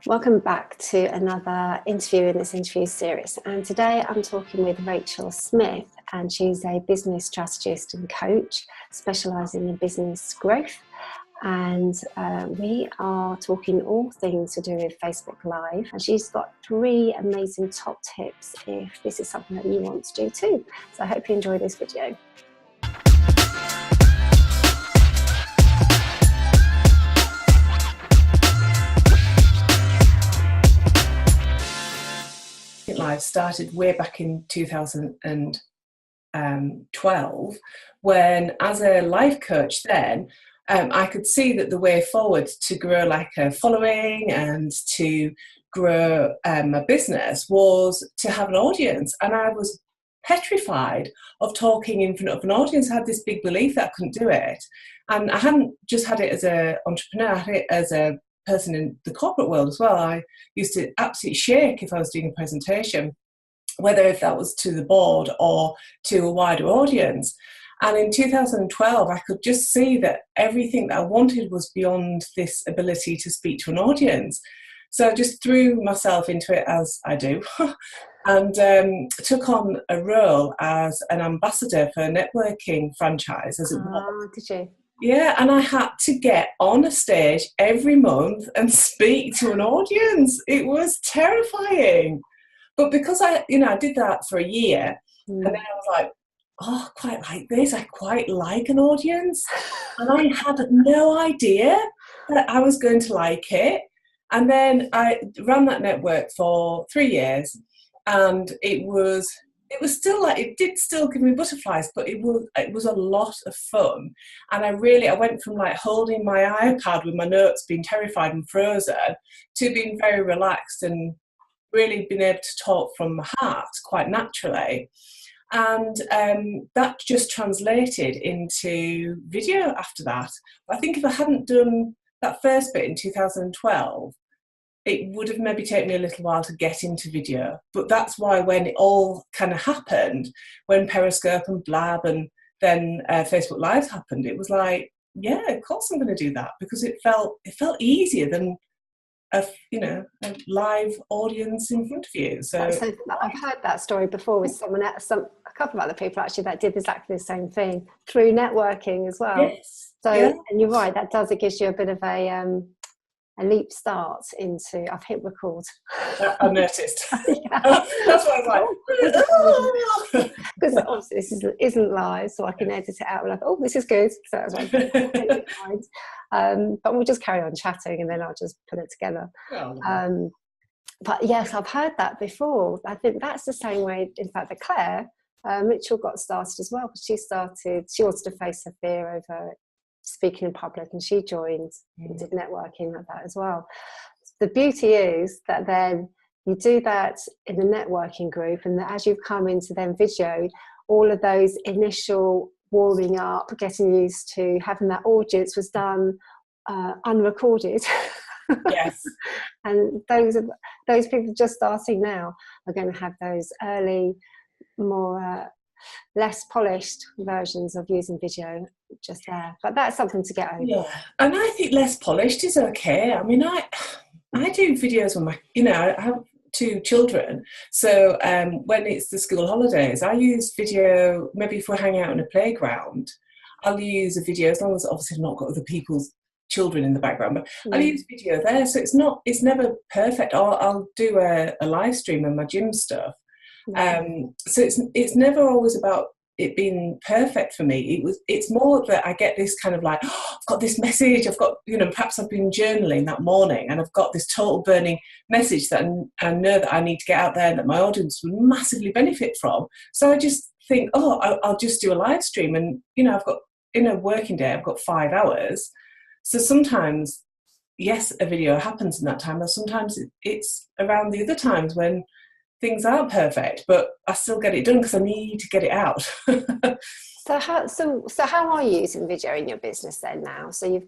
Welcome back to another interview in this interview series. And today I'm talking with Rachel Smith, and she's a business strategist and coach specialising in business growth. And we are talking all things to do with Facebook Live. And she's got 3 amazing top tips if this is something that you want to do too. So I hope you enjoy this video. Live started way back in 2012 when, as a life coach then, I could see that the way forward to grow like a following and to grow a business was to have an audience. And I was petrified of talking in front of an audience. I had this big belief that I couldn't do it. And I hadn't just had it as an entrepreneur, I had it as a person in the corporate world as well. I used to absolutely shake if I was doing a presentation, whether if that was to the board or to a wider audience. And in 2012, I could just see that everything that I wanted was beyond this ability to speak to an audience. So I just threw myself into it, as I do, and took on a role as an ambassador for a networking franchise, as it was. Oh, did you? Yeah, and I had to get on a stage every month and speak to an audience. It was terrifying. But because I did that for a year, and then I was like, oh, I quite like this. I quite like an audience. And I had no idea that I was going to like it. And then I ran that network for 3 years, and it was still like, it did still give me butterflies, but it was a lot of fun. And I went from like holding my iPad with my notes, being terrified and frozen, to being very relaxed and really being able to talk from my heart quite naturally. And that just translated into video after that. I think if I hadn't done that first bit in 2012, it would have maybe taken me a little while to get into video. But that's why when it all kind of happened, when Periscope and Blab and then Facebook Live happened, it was like, yeah, of course I'm going to do that, because it felt easier than a live audience in front of you. So I've heard that story before with someone else, a couple of other people actually that did exactly the same thing through networking as well. Yes. So yeah. And you're right, it gives you a bit of a leap start into. I've hit record. I noticed. That's why I was like, because obviously this isn't live, so I can edit it out. Like, oh, this is good. So I was like, but we'll just carry on chatting, and then I'll just put it together. Oh. But yes, I've heard that before. I think that's the same way. In fact, that Claire Mitchell got started as well, because she wanted to face her fear over speaking in public, and she joined and did networking like that as well. The beauty is that then you do that in the networking group, and as you've come into then video, all of those initial warming up, getting used to having that audience was done unrecorded. Yes. And those people just starting now are going to have those early, more less polished versions of using video just there. But that's something to get over. Yeah, and I think less polished is okay. I mean, I do videos on my, I have 2 children, so when it's the school holidays, I use video. Maybe if we're hanging out in a playground, I'll use a video, as long as obviously I've not got other people's children in the background, but I'll use video there. So it's never perfect. I'll do a live stream of my gym stuff. So it's never always about it being perfect for me. It's more that I get this kind of like, oh, I've got this message, I've got, perhaps I've been journaling that morning and I've got this total burning message that I know that I need to get out there and that my audience will massively benefit from. So I just think, I'll just do a live stream, and I've got, in a working day, I've got 5 hours. So sometimes, yes, a video happens in that time, or sometimes it's around the other times when things aren't perfect, but I still get it done because I need to get it out. So how are you using video in your business then now? So you're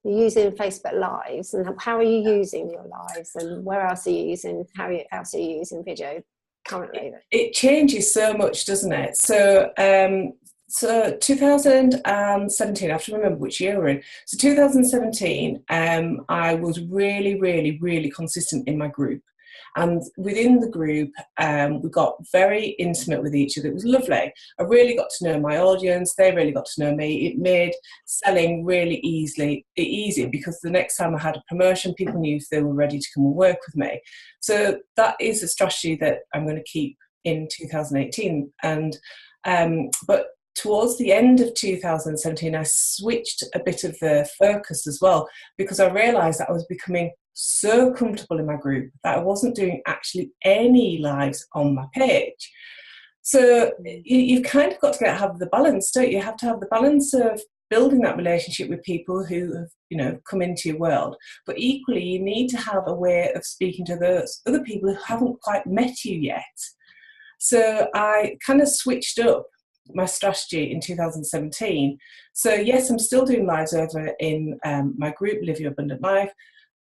using Facebook Lives, and how are you using your lives, and where else are you using? How else are you using video currently? It changes so much, doesn't it? So So 2017, I have to remember which year we're in. So 2017, I was really, really, really consistent in my group. And within the group, we got very intimate with each other. It was lovely. I really got to know my audience. They really got to know me. It made selling really easy because the next time I had a promotion, people knew if they were ready to come and work with me. So that is a strategy that I'm going to keep in 2018. But towards the end of 2017, I switched a bit of the focus as well, because I realised that I was becoming so comfortable in my group that I wasn't doing actually any lives on my page. So you've kind of got to have the balance, don't you? You have to have the balance of building that relationship with people who have, come into your world. But equally, you need to have a way of speaking to those other people who haven't quite met you yet. So I kind of switched up my strategy in 2017. So yes, I'm still doing lives over in my group, Live Your Abundant Life,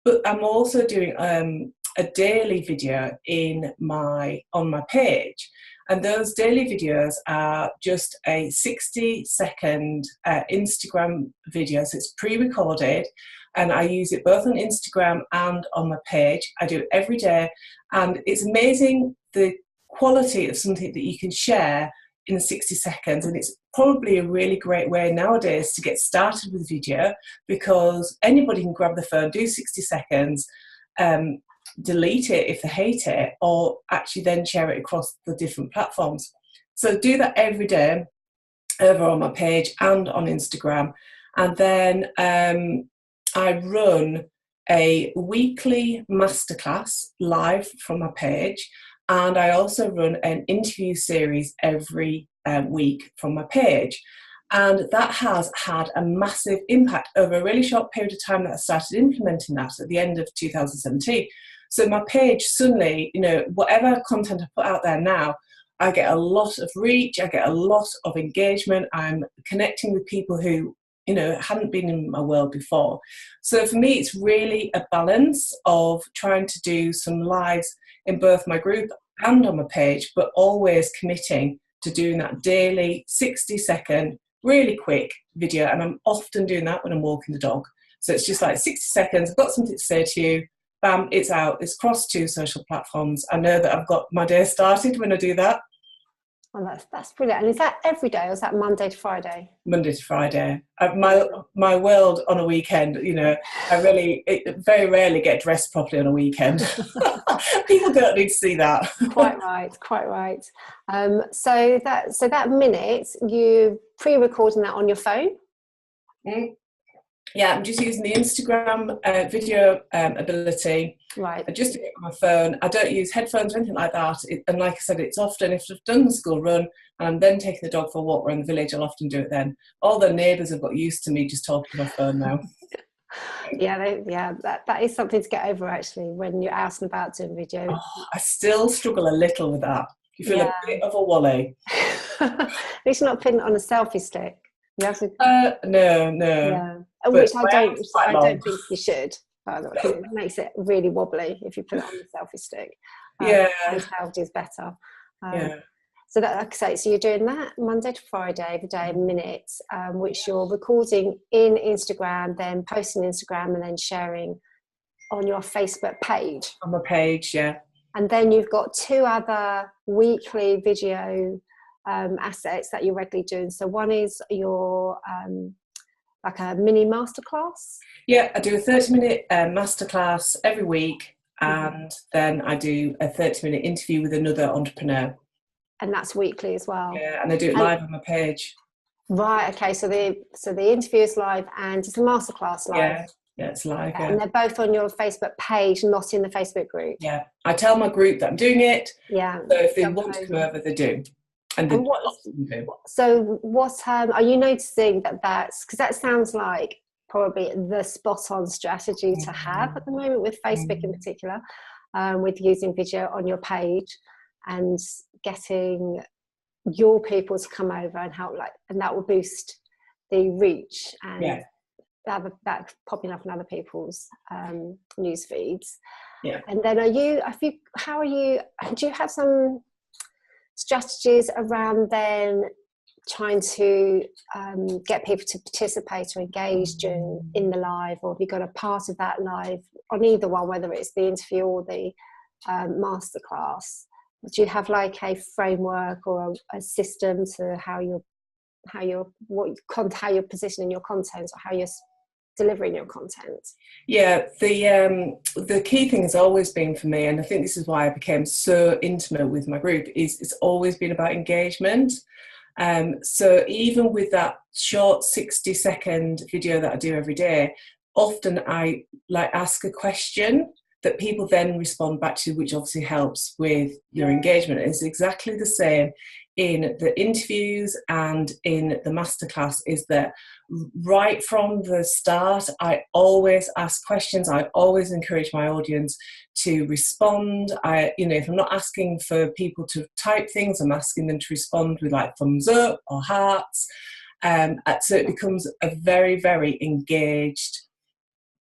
but I'm also doing a daily video on my page. And those daily videos are just a 60-second Instagram video. So it's pre-recorded, and I use it both on Instagram and on my page. I do it every day, and it's amazing the quality of something that you can share in 60 seconds. And it's probably a really great way nowadays to get started with video, because anybody can grab the phone, do 60 seconds, delete it if they hate it, or actually then share it across the different platforms. So do that every day over on my page and on Instagram. And then I run a weekly masterclass live from my page. And I also run an interview series every week from my page. And that has had a massive impact over a really short period of time that I started implementing that at the end of 2017. So my page suddenly, whatever content I put out there now, I get a lot of reach, I get a lot of engagement, I'm connecting with people who, hadn't been in my world before. So for me, it's really a balance of trying to do some lives in both my group and on my page, but always committing to doing that daily 60-second, really quick video. And I'm often doing that when I'm walking the dog. So it's just like 60 seconds, I've got something to say to you, bam, it's out. It's across 2 social platforms. I know that I've got my day started when I do that. Oh, that's brilliant. And is that every day, or is that Monday to Friday? Monday to Friday. My world on a weekend, I very rarely get dressed properly on a weekend. People don't need to see that. Quite right. So that minute, you pre-recording that on your phone? Yeah, I'm just using the Instagram video ability. Right. I just do it on my phone. I don't use headphones or anything like that. And like I said, it's often, if I've done the school run and I'm then taking the dog for a walk around the village, I'll often do it then. All the neighbours have got used to me just talking to my phone now. That is something to get over, actually, when you're out and about doing video. Oh, I still struggle a little with that. You feel a bit of a wally. At least you're not putting it on a selfie stick. You have to. No. Yeah. Which I don't think you should. Because it makes it really wobbly if you put it on the selfie stick. Handheld is better. So that, like I say, so you're doing that Monday to Friday, every day, minutes, which you're recording in Instagram, then posting Instagram, and then sharing on your Facebook page. On my page, yeah. And then you've got 2 other weekly video assets that you're regularly doing. So one is your like a mini masterclass. Yeah, I do a 30-minute masterclass every week, and then I do a 30-minute interview with another entrepreneur. And that's weekly as well. Yeah, and I do it live on my page. Right. Okay. So the interview is live, and it's a masterclass live. Yeah, it's live. Yeah. And they're both on your Facebook page, not in the Facebook group. Yeah, I tell my group that I'm doing it. Yeah. So if they want to come over, they do. And so what are you noticing that's because that sounds like probably the spot-on strategy to have at the moment with Facebook in particular, with using video on your page and getting your people to come over and help, and that will boost the reach and that popping up in other people's news feeds. Yeah. And then do you have some strategies around then trying to get people to participate or engage in the live, or have you got a part of that live on either one, whether it's the interview or the masterclass? Do you have like a framework or a system to how you're positioning your content, or how you're delivering your content? Yeah, the key thing has always been for me, and I think this is why I became so intimate with my group, is it's always been about engagement. So even with that short 60-second video that I do every day, often I ask a question that people then respond back to, which obviously helps with your engagement. It's exactly the same in the interviews and in the masterclass, is that right from the start, I always ask questions. I always encourage my audience to respond. If I'm not asking for people to type things, I'm asking them to respond with like thumbs up or hearts. So it becomes a very, very engaged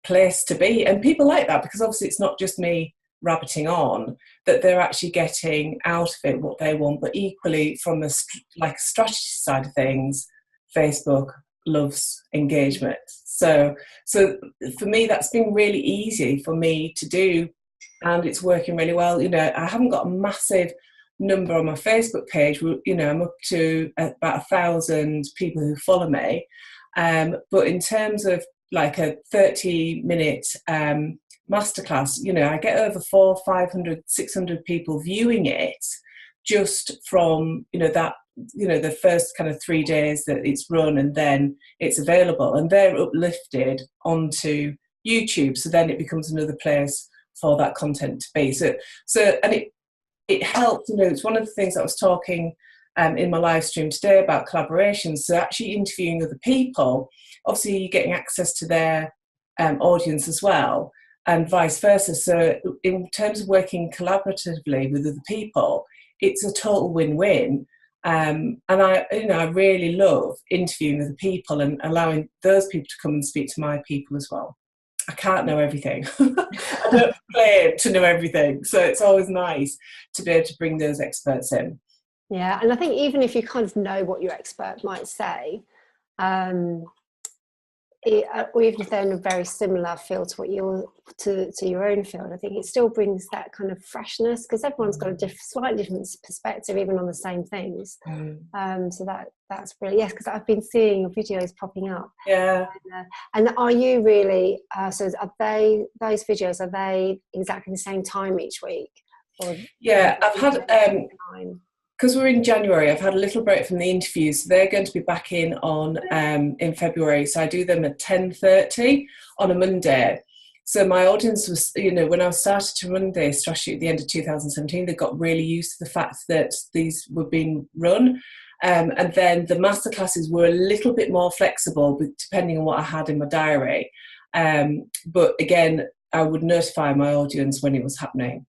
place to be. And people like that, because obviously it's not just me rabbiting on, that they're actually getting out of it what they want. But equally, from a strategy side of things, Facebook loves engagement. So for me, that's been really easy for me to do, and it's working really well. I haven't got a massive number on my Facebook page. I'm up to about 1,000 people who follow me. But in terms of like a 30-minute masterclass, I get over 400, 500, 600 people viewing it just from, the first kind of 3 days that it's run, and then it's available, and they're uplifted onto YouTube. So then it becomes another place for that content to be. So and it helps, it's one of the things I was talking in my live stream today about collaborations. So actually interviewing other people, obviously you're getting access to their audience as well, and vice versa. So in terms of working collaboratively with other people, it's a total win-win. And I really love interviewing other people and allowing those people to come and speak to my people as well. I can't know everything. I don't claim to know everything. So it's always nice to be able to bring those experts in. Yeah, and I think even if you kind of know what your expert might say, or even if they're in a very similar field to your own field, I think it still brings that kind of freshness, because everyone's got a slightly different perspective, even on the same things. So that's brilliant. Yes, because I've been seeing your videos popping up. Yeah. And are you really? So are those videos? Are they exactly the same time each week? Yeah, I've had. Because we're in January, I've had a little break from the interviews. So they're going to be back in in February. So I do them at 10:30 on a Monday. So my audience was, when I started to run this strategy at the end of 2017, they got really used to the fact that these were being run. And then the masterclasses were a little bit more flexible, depending on what I had in my diary. But again, I would notify my audience when it was happening.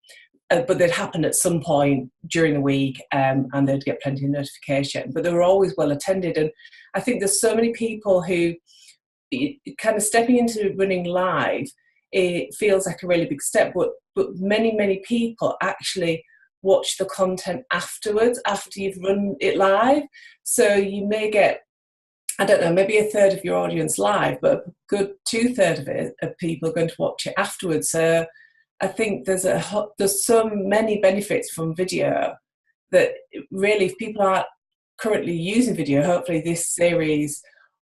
But they'd happen at some point during the week, and they'd get plenty of notification. But they were always well attended. And I think there's so many people who kind of stepping into running live, it feels like a really big step. But many, many people actually watch the content afterwards, after you've run it live. So you may get, I don't know, maybe a third of your audience live, but a good 2/3 of people are going to watch it afterwards. So I think there's so many benefits from video that really, if people aren't currently using video, hopefully this series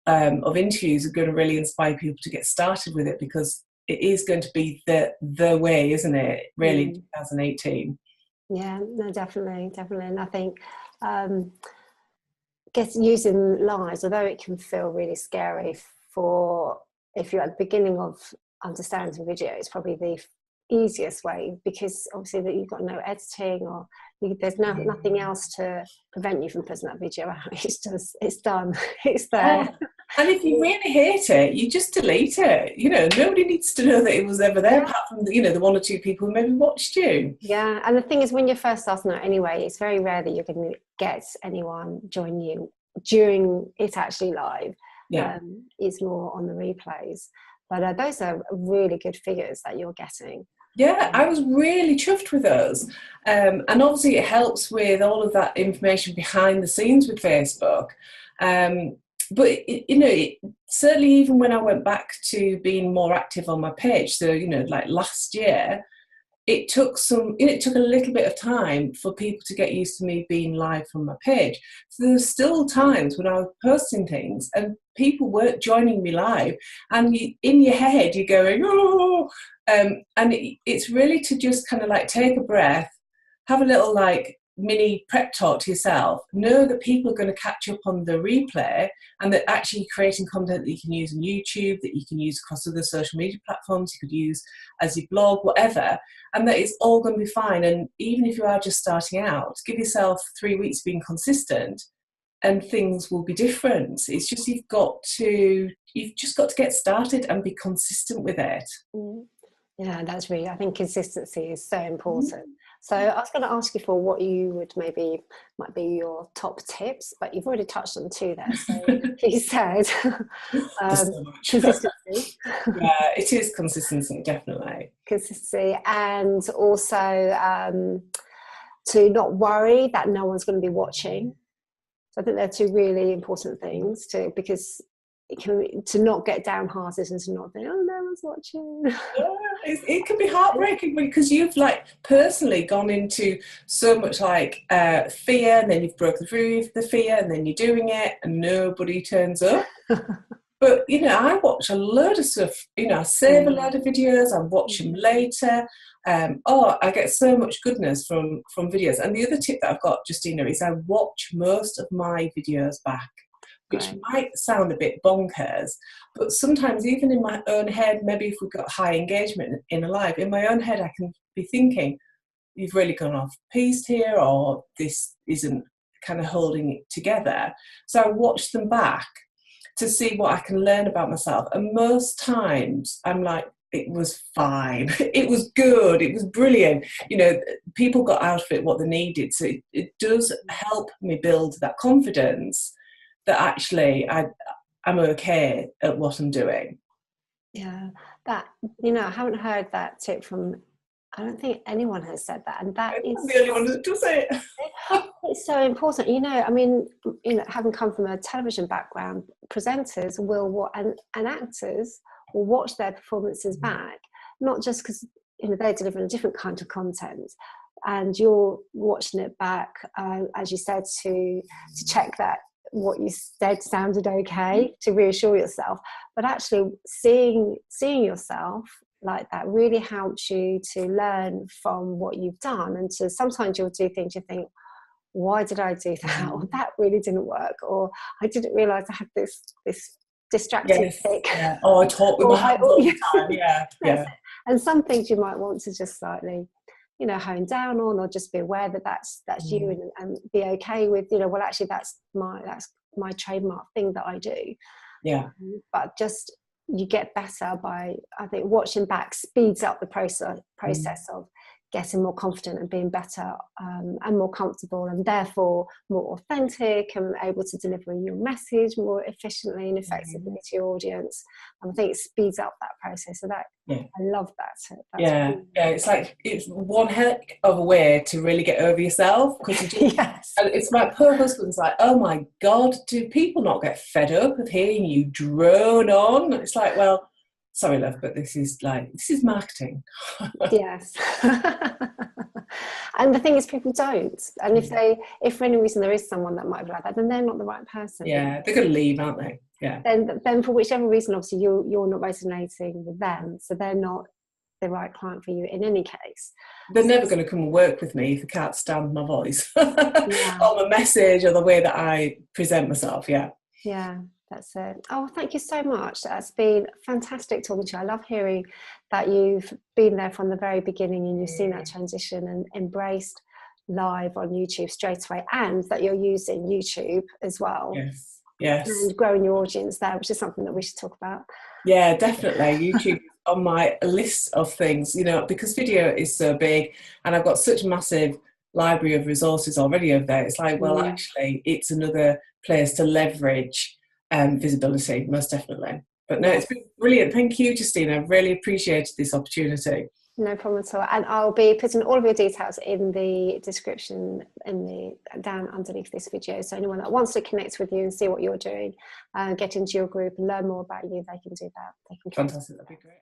of interviews are going to really inspire people to get started with it, because it is going to be the way, isn't it? Really, 2018. Yeah, no, definitely. And I think using lives, although it can feel really scary if you're at the beginning of understanding video, it's probably the easiest way, because obviously that you've got no editing, or there's nothing else to prevent you from putting that video out. It's done. It's there. And if you really hate it, you just delete it. Nobody needs to know that it was ever there, apart from the one or two people who maybe watched you. Yeah, and the thing is, when you're first starting out anyway, it's very rare that you're going to get anyone join you during it actually live. Yeah. It's more on the replays. But those are really good figures that you're getting. Yeah, I was really chuffed with us. And obviously it helps with all of that information behind the scenes with Facebook. But, certainly even when I went back to being more active on my page, so, like last year, it took a little bit of time for people to get used to me being live from my page. So there were still times when I was posting things and people weren't joining me live, and in your head you're going, oh, and it's really to just kind of like take a breath, have a little like mini prep talk to yourself, know that people are going to catch up on the replay, and that actually creating content that you can use on YouTube, that you can use across other social media platforms, you could use as your blog, whatever, and that it's all going to be fine. And even if you are just starting out, give yourself 3 weeks of being consistent and things will be different. It's just you've just got to get started and be consistent with it. Yeah, that's really, I think consistency is so important. So I was going to ask you for what you would might be your top tips, but you've already touched on 2 there. So you said consistency. Yeah, it is consistency, definitely. Consistency, and also to not worry that no one's going to be watching. So I think they're 2 really important things because to not get downhearted and to not think, oh, no one's watching. Yeah, it can be heartbreaking because you've like personally gone into so much like fear, and then you've broken through the fear, and then you're doing it and nobody turns up. But I watch a load of stuff, I save a load of videos, I watch them later. I get so much goodness from videos. And the other tip that I've got, Justina, is I watch most of my videos back, which might sound a bit bonkers, but sometimes even in my own head, maybe if we've got high engagement in a live, in my own head I can be thinking, you've really gone off piste here, or this isn't kind of holding it together. So I watch them back to see what I can learn about myself, and most times I'm like, it was fine, it was good, it was brilliant, people got out of it what they needed. So it does help me build that confidence that actually I'm okay at what I'm doing. Yeah, that, I haven't heard that tip from, I don't think anyone has said that, and that is the only one to say it. It's so important. Having come from a television background, presenters and actors will watch their performances back, not just because they're delivering a different kind of content, and you're watching it back, as you said, to check that what you said sounded okay, to reassure yourself. But actually seeing yourself like that really helps you to learn from what you've done, and to sometimes you'll do things you think, why did I do that? Or that really didn't work, or I didn't realise I had this distracted tick. Yeah. I talk with my hands all the time. Yeah. And some things you might want to just slightly hone down on, or just be aware that that's you, and be okay with well, actually that's my trademark thing that I do. But just you get better by, I think, watching back speeds up the process of getting more confident and being better, and more comfortable, and therefore more authentic, and able to deliver your message more efficiently and effectively to your audience. And I think it speeds up that process. So that I love that. It's like, it's one heck of a way to really get over yourself, because and it's my poor husband's like, oh my God, do people not get fed up of hearing you drone on? It's like, well, sorry, love, but this is marketing. Yes. And the thing is, people don't. And if for any reason there is someone that might be like that, then they're not the right person. Yeah, they're going to leave, aren't they? Yeah. Then for whichever reason, obviously you're not resonating with them, so they're not the right client for you in any case. They're never going to come and work with me if they can't stand my voice or my message or the way that I present myself. Yeah, that's it. Oh, thank you so much. That's been fantastic talking to you. I love hearing that you've been there from the very beginning, and you've seen that transition and embraced live on YouTube straight away, and that you're using YouTube as well. Yes. And growing your audience there, which is something that we should talk about. Yeah, definitely. YouTube is on my list of things, because video is so big, and I've got such a massive library of resources already over there. It's like, well, actually, it's another place to leverage visibility, most definitely. But no, it's been brilliant. Thank you, Justina. I've really appreciated this opportunity. No problem at all. And I'll be putting all of your details in the description down underneath this video. So anyone that wants to connect with you and see what you're doing, get into your group and learn more about you, they can do that. They can Fantastic, that'd be great.